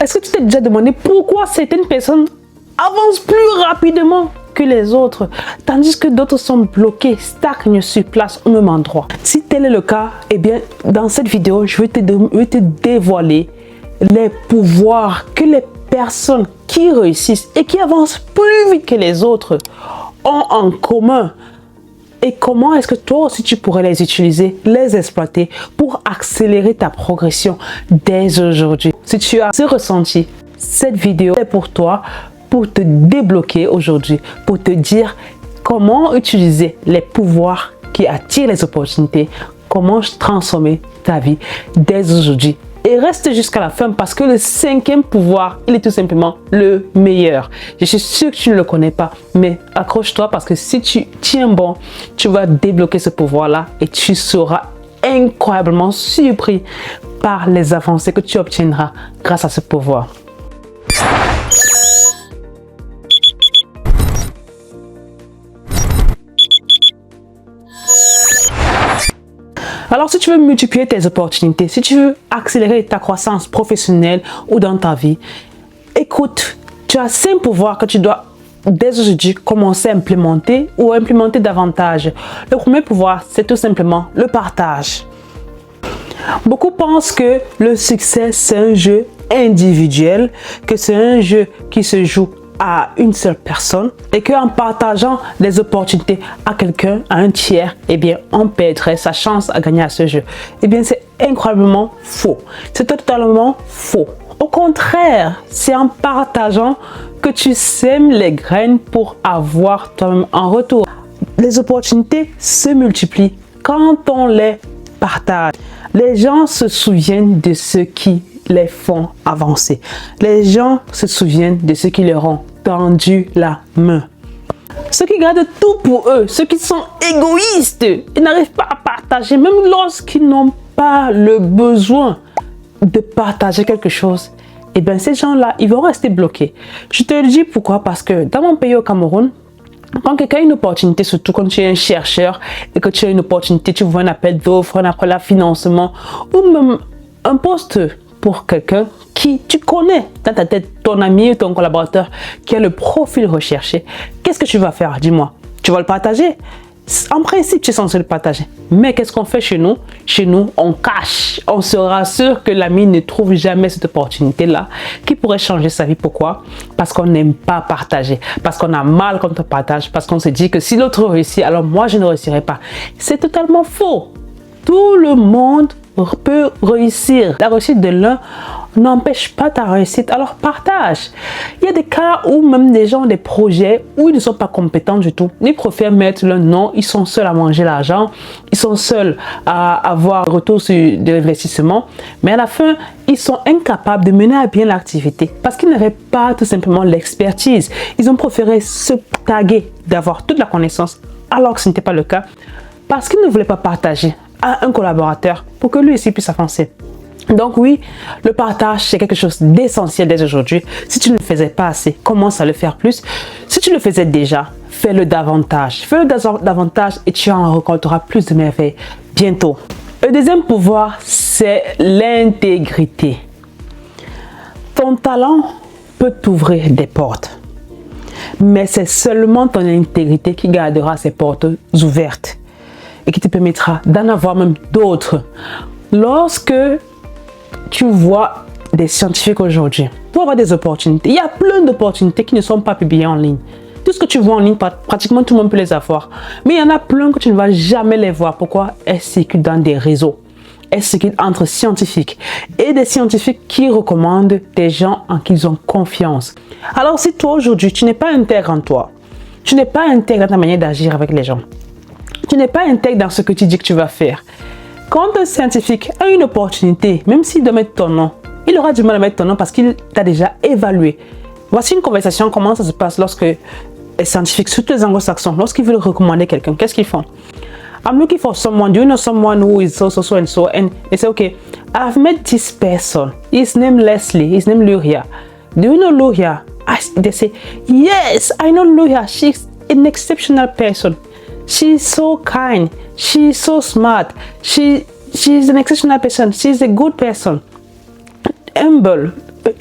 Est-ce que tu t'es déjà demandé pourquoi certaines personnes avancent plus rapidement que les autres, tandis que d'autres sont bloqués, stagnent sur place au même endroit? Si tel est le cas, eh bien, dans cette vidéo, je vais te dévoiler les pouvoirs que les personnes qui réussissent et qui avancent plus vite que les autres ont en commun. Et comment est-ce que toi aussi tu pourrais les utiliser, les exploiter pour accélérer ta progression dès aujourd'hui? Si tu as ce ressenti, cette vidéo est pour toi, pour te débloquer aujourd'hui, pour te dire comment utiliser les pouvoirs qui attirent les opportunités, comment transformer ta vie dès aujourd'hui. Et reste jusqu'à la fin parce que le 5e pouvoir, il est tout simplement le meilleur. Je suis sûre que tu ne le connais pas, mais accroche-toi parce que si tu tiens bon, tu vas débloquer ce pouvoir-là et tu seras incroyablement surpris par les avancées que tu obtiendras grâce à ce pouvoir. Alors, si tu veux multiplier tes opportunités, si tu veux accélérer ta croissance professionnelle ou dans ta vie, écoute, tu as 5 pouvoirs que tu dois dès aujourd'hui commencer à implémenter ou implémenter davantage. Le premier pouvoir, c'est tout simplement le partage. Beaucoup pensent que le succès, c'est un jeu individuel, que c'est un jeu qui se joue à une seule personne et qu'en partageant des opportunités à quelqu'un, à un tiers, eh bien, on perdrait sa chance à gagner à ce jeu. Eh bien, c'est incroyablement faux. C'est totalement faux. Au contraire, c'est en partageant que tu sèmes les graines pour avoir toi-même en retour. Les opportunités se multiplient quand on les partage. Les gens se souviennent de ceux qui les font avancer. Les gens se souviennent de ceux qui leur ont tendu la main. Ceux qui gardent tout pour eux, ceux qui sont égoïstes, ils n'arrivent pas à partager, même lorsqu'ils n'ont pas le besoin de partager quelque chose. Et bien ces gens-là, ils vont rester bloqués. Je te le dis pourquoi, parce que dans mon pays au Cameroun, quand quelqu'un a une opportunité, surtout quand tu es un chercheur et que tu as une opportunité, tu vois un appel d'offres, un appel à financement ou même un poste pour quelqu'un qui tu connais dans ta tête, ton ami ou ton collaborateur qui a le profil recherché, qu'est-ce que tu vas faire? Dis-moi, tu vas le partager? En principe, tu es censé le partager. Mais qu'est-ce qu'on fait chez nous? Chez nous, on cache. On se rassure que l'ami ne trouve jamais cette opportunité-là qui pourrait changer sa vie. Pourquoi? Parce qu'on n'aime pas partager. Parce qu'on a mal quand on partage. Parce qu'on se dit que si l'autre réussit, alors moi, je ne réussirai pas. C'est totalement faux. Tout le monde peut réussir. La réussite de l'un n'empêche pas ta réussite, alors partage. Il y a des cas où même des gens ont des projets où ils ne sont pas compétents du tout. Ils préfèrent mettre leur nom, ils sont seuls à manger l'argent, ils sont seuls à avoir retour sur de l'investissement, mais à la fin, ils sont incapables de mener à bien l'activité parce qu'ils n'avaient pas tout simplement l'expertise. Ils ont préféré se taguer d'avoir toute la connaissance alors que ce n'était pas le cas parce qu'ils ne voulaient pas partager à un collaborateur pour que lui aussi puisse avancer. Donc oui, le partage, c'est quelque chose d'essentiel dès aujourd'hui. Si tu ne le faisais pas assez, commence à le faire plus. Si tu le faisais déjà, fais-le davantage. Fais-le davantage et tu en récolteras plus de merveilles bientôt. Le deuxième pouvoir, c'est l'intégrité. Ton talent peut t'ouvrir des portes, mais c'est seulement ton intégrité qui gardera ces portes ouvertes et qui te permettra d'en avoir même d'autres. Lorsque tu vois des scientifiques aujourd'hui, pour avoir des opportunités, il y a plein d'opportunités qui ne sont pas publiées en ligne. Tout ce que tu vois en ligne, pratiquement tout le monde peut les avoir. Mais il y en a plein que tu ne vas jamais les voir. Pourquoi? Elles circulent dans des réseaux. Elles circulent entre scientifiques. Et des scientifiques qui recommandent des gens en qui ils ont confiance. Alors si toi aujourd'hui, tu n'es pas intègre en toi, tu n'es pas intègre dans ta manière d'agir avec les gens, tu n'es pas intègre dans ce que tu dis que tu vas faire. Quand un scientifique a une opportunité, même s'il doit mettre ton nom, il aura du mal à mettre ton nom parce qu'il t'a déjà évalué. Voici une conversation, comment ça se passe lorsque les scientifiques, surtout les anglo-saxons, lorsqu'ils veulent recommander quelqu'un, qu'est-ce qu'ils font? I'm looking for someone, do you know someone who is so and so? And they say, okay, I've met this person, his name Leslie, his name Luria. Do you know Luria? They say, yes, I know Luria, she's an exceptional person. She's so kind, she's so smart, she's an exceptional person, she's a good person, humble,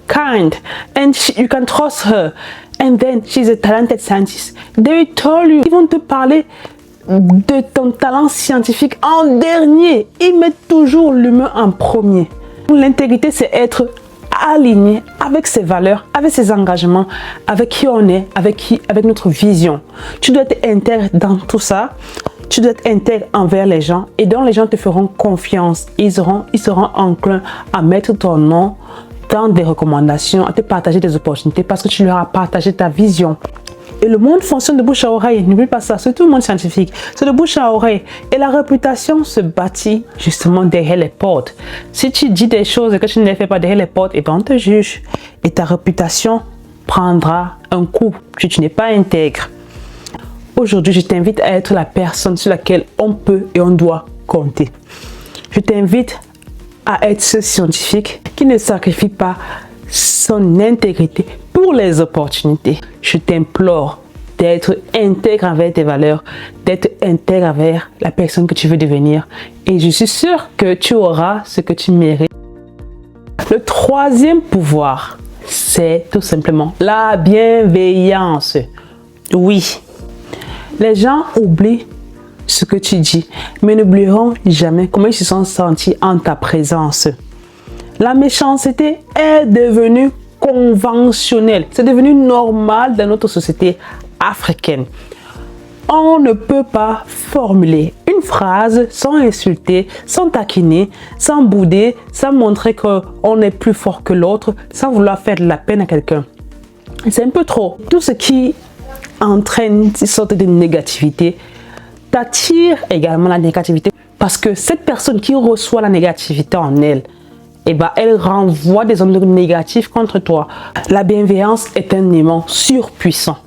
kind, and you can trust her. And then she's a talented scientist. They told you, ils vont te parler de ton talent scientifique en dernier. Ils mettent toujours l'humain en premier. L'intégrité, c'est être aligné avec ses valeurs, avec ses engagements, avec qui on est, avec notre vision. Tu dois être intègre dans tout ça. Tu dois être intègre envers les gens et donc les gens te feront confiance. Ils seront enclins à mettre ton nom dans des recommandations, à te partager des opportunités parce que tu leur as partagé ta vision. Et le monde fonctionne de bouche à oreille. N'oublie pas ça, c'est tout le monde scientifique. C'est de bouche à oreille. Et la réputation se bâtit justement derrière les portes. Si tu dis des choses et que tu ne les fais pas derrière les portes, et ben on te juge. Et ta réputation prendra un coup si tu n'es pas intègre. Aujourd'hui, je t'invite à être la personne sur laquelle on peut et on doit compter. Je t'invite à être ce scientifique qui ne sacrifie pas son intégrité pour les opportunités. Je t'implore d'être intègre envers tes valeurs, d'être intègre envers la personne que tu veux devenir. Et je suis sûre que tu auras ce que tu mérites. Le troisième pouvoir, c'est tout simplement la bienveillance. Oui, les gens oublient ce que tu dis, mais n'oublieront jamais comment ils se sont sentis en ta présence. La méchanceté est devenue conventionnelle. C'est devenu normal dans notre société africaine. On ne peut pas formuler une phrase sans insulter, sans taquiner, sans bouder, sans montrer qu'on est plus fort que l'autre, sans vouloir faire de la peine à quelqu'un. C'est un peu trop. Tout ce qui entraîne une sorte de négativité t'attire également la négativité parce que cette personne qui reçoit la négativité en elle, eh ben, elle renvoie des ondes négatives contre toi. La bienveillance est un aimant surpuissant.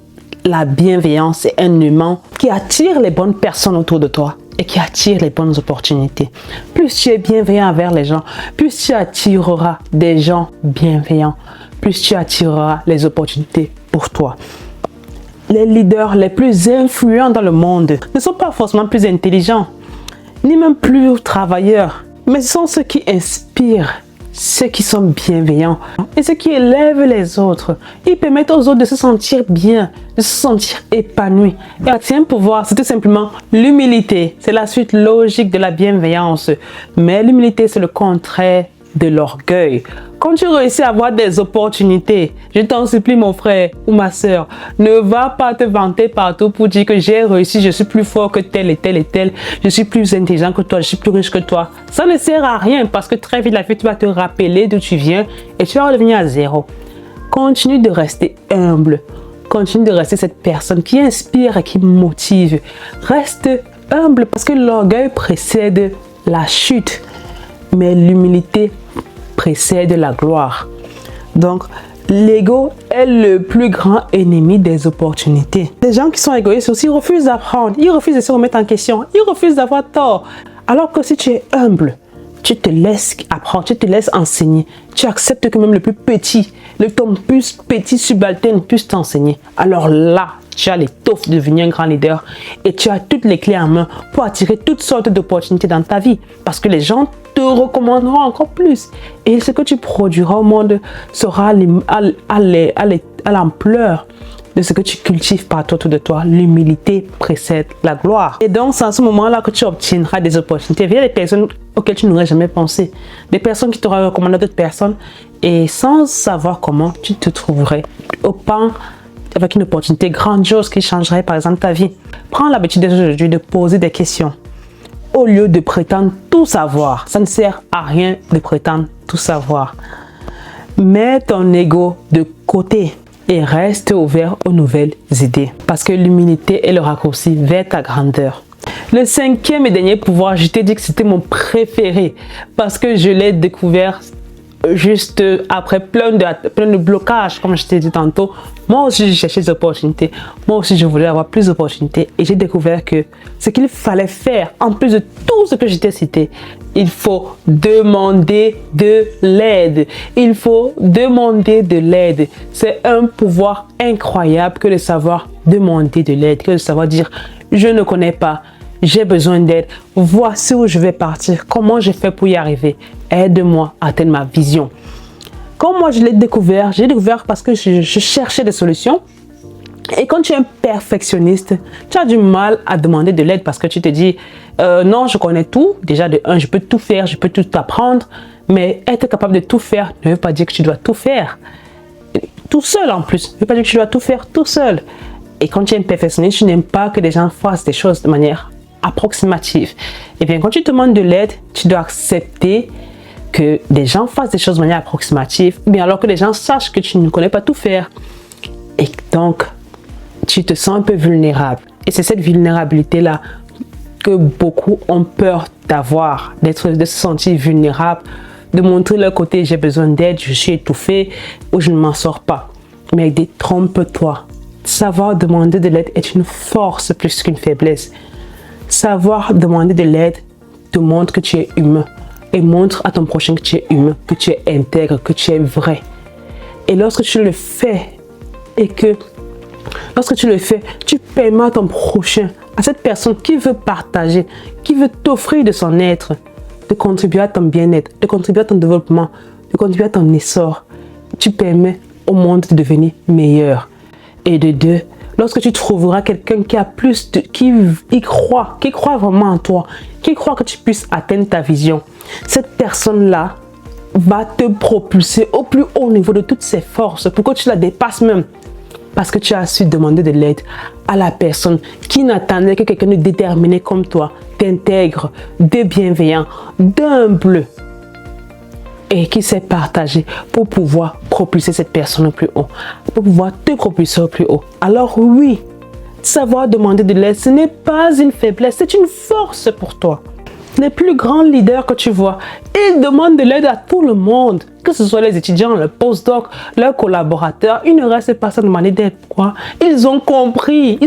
La bienveillance est un aimant qui attire les bonnes personnes autour de toi et qui attire les bonnes opportunités. Plus tu es bienveillant envers les gens, plus tu attireras des gens bienveillants, plus tu attireras les opportunités pour toi. Les leaders les plus influents dans le monde ne sont pas forcément plus intelligents, ni même plus travailleurs, mais ce sont ceux qui inspirent, ceux qui sont bienveillants et ceux qui élèvent les autres. Ils permettent aux autres de se sentir bien, de se sentir épanouis. Et un troisième pouvoir, c'est tout simplement l'humilité. C'est la suite logique de la bienveillance. Mais l'humilité, c'est le contraire de l'orgueil. Quand tu réussis à avoir des opportunités, je t'en supplie mon frère ou ma soeur, ne va pas te vanter partout pour dire que j'ai réussi, je suis plus fort que tel et tel et tel, je suis plus intelligent que toi, je suis plus riche que toi. Ça ne sert à rien parce que très vite la vie, tu vas te rappeler d'où tu viens et tu vas redevenir à zéro. Continue de rester humble. Continue de rester cette personne qui inspire et qui motive. Reste humble parce que l'orgueil précède la chute, mais l'humilité précède la gloire. Donc, l'ego est le plus grand ennemi des opportunités. Les gens qui sont égoïstes aussi refusent d'apprendre, ils refusent de se remettre en question, ils refusent d'avoir tort. Alors que si tu es humble, tu te laisses apprendre, tu te laisses enseigner, tu acceptes que même le plus petit, ton plus petit subalterne puisse t'enseigner. Alors là, tu as l'étoffe de devenir un grand leader et tu as toutes les clés en main pour attirer toutes sortes d'opportunités dans ta vie parce que les gens te recommanderont encore plus et ce que tu produiras au monde sera à l'ampleur de ce que tu cultives partout autour de toi. L'humilité précède la gloire. Et donc, c'est à ce moment-là que tu obtiendras des opportunités via des personnes auxquelles tu n'aurais jamais pensé. Des personnes qui t'auraient recommandé d'autres personnes et sans savoir comment, tu te trouverais au pan avec une opportunité grandiose qui changerait par exemple ta vie. Prends l'habitude aujourd'hui de poser des questions au lieu de prétendre tout savoir. Ça ne sert à rien de prétendre tout savoir. Mets ton ego de côté et reste ouvert aux nouvelles idées parce que l'humilité est le raccourci vers ta grandeur. Le cinquième et dernier pouvoir, je t'ai dit que c'était mon préféré parce que je l'ai découvert juste après plein de blocages, comme je t'ai dit tantôt. Moi aussi, j'ai cherché des opportunités. Moi aussi, je voulais avoir plus d'opportunités. Et j'ai découvert que ce qu'il fallait faire, en plus de tout ce que je t'ai cité, il faut demander de l'aide. Il faut demander de l'aide. C'est un pouvoir incroyable que de savoir demander de l'aide, que de savoir dire « je ne connais pas ». J'ai besoin d'aide. Voici où je vais partir. Comment je fais pour y arriver? Aide-moi à atteindre ma vision. Comme moi, j'ai découvert parce que je cherchais des solutions. Et quand tu es un perfectionniste, tu as du mal à demander de l'aide parce que tu te dis, non, je connais tout. Déjà, de un, je peux tout faire, je peux tout apprendre. Mais être capable de tout faire ne veut pas dire que tu dois tout faire tout seul en plus. Ne veut pas dire que tu dois tout faire tout seul. Et quand tu es un perfectionniste, tu n'aimes pas que les gens fassent des choses de manière approximative. Et bien, quand tu demandes de l'aide, tu dois accepter que des gens fassent des choses de manière approximative, mais alors que les gens sachent que tu ne connais pas tout faire. Et donc, tu te sens un peu vulnérable. Et c'est cette vulnérabilité-là que beaucoup ont peur d'avoir, de se sentir vulnérable, de montrer leur côté, j'ai besoin d'aide, je suis étouffé ou je ne m'en sors pas. Mais détrompe-toi. Savoir demander de l'aide est une force plus qu'une faiblesse. Savoir demander de l'aide te montre que tu es humain et montre à ton prochain que tu es humain, que tu es intègre, que tu es vrai. Et lorsque tu le fais tu permets à ton prochain, à cette personne qui veut partager, qui veut t'offrir de son être, de contribuer à ton bien-être, de contribuer à ton développement, de contribuer à ton essor. Tu permets au monde de devenir meilleur. Et de deux, lorsque tu trouveras quelqu'un qui y croit, qui croit vraiment en toi, qui croit que tu puisses atteindre ta vision, cette personne-là va te propulser au plus haut niveau de toutes ses forces pour que tu la dépasses même. Parce que tu as su demander de l'aide à la personne qui n'attendait que quelqu'un de déterminé comme toi, d'intègre, de bienveillant, d'humble et qui sait partager pour pouvoir propulser cette personne au plus haut, pour pouvoir te propulser au plus haut. Alors oui, savoir demander de l'aide, ce n'est pas une faiblesse, c'est une force pour toi. Les plus grands leaders que tu vois, ils demandent de l'aide à tout le monde. Que ce soit les étudiants, le postdoc, leurs collaborateurs, ils ne restent pas sans demander d'aide. Pourquoi? Ils ont compris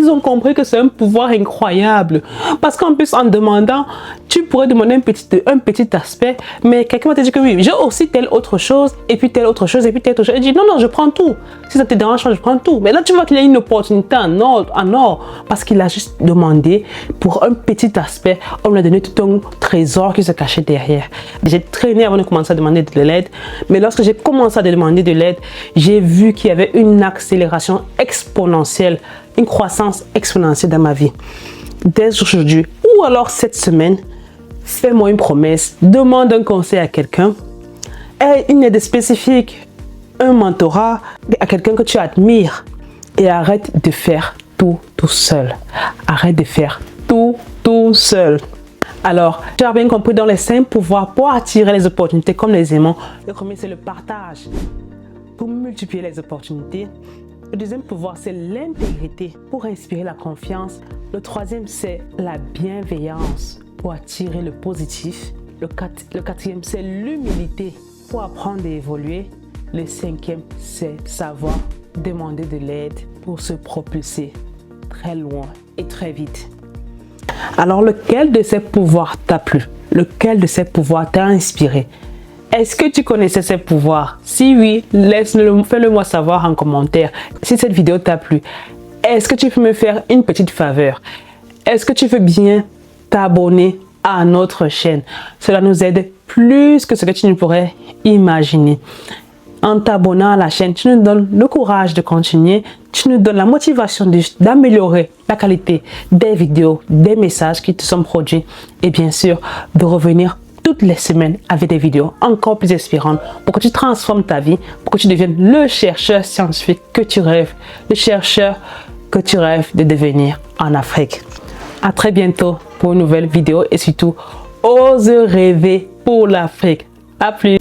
que c'est un pouvoir incroyable. Parce qu'en plus, en demandant, tu pourrais demander un petit aspect, mais quelqu'un va te dire que oui, j'ai aussi telle autre chose, et puis telle autre chose, et puis telle autre chose. Et dit non, je prends tout. Si ça te dérange, je prends tout. Mais là, tu vois qu'il y a une opportunité en or, parce qu'il a juste demandé pour un petit aspect, on lui a donné tout un trésor qui se cachait derrière. J'ai traîné avant de commencer à demander de l'aide. Mais lorsque j'ai commencé à demander de l'aide, j'ai vu qu'il y avait une accélération exponentielle, une croissance exponentielle dans ma vie. Dès aujourd'hui, ou alors cette semaine, fais-moi une promesse, demande un conseil à quelqu'un, une aide spécifique, un mentorat à quelqu'un que tu admires et arrête de faire tout seul. Arrête de faire tout seul. Alors, tu as bien compris dans les 5 pouvoirs pour attirer les opportunités comme les aimants. Le premier, c'est le partage pour multiplier les opportunités. Le deuxième pouvoir, c'est l'intégrité pour inspirer la confiance. Le troisième, c'est la bienveillance pour attirer le positif. Le quatrième, c'est l'humilité pour apprendre et évoluer. Le cinquième, c'est savoir demander de l'aide pour se propulser très loin et très vite. Alors, lequel de ces pouvoirs t'a plu? Lequel de ces pouvoirs t'a inspiré? Est-ce que tu connaissais ces pouvoirs? Si oui, fais-le moi savoir en commentaire. Si cette vidéo t'a plu, est-ce que tu peux me faire une petite faveur? Est-ce que tu veux bien t'abonner à notre chaîne? Cela nous aide plus que ce que tu ne pourrais imaginer. En t'abonnant à la chaîne, tu nous donnes le courage de continuer, tu nous donnes la motivation d'améliorer la qualité des vidéos, des messages qui te sont produits et bien sûr de revenir toutes les semaines avec des vidéos encore plus inspirantes pour que tu transformes ta vie, pour que tu deviennes le chercheur scientifique que tu rêves, le chercheur que tu rêves de devenir en Afrique. À très bientôt pour une nouvelle vidéo et surtout, ose rêver pour l'Afrique. À plus!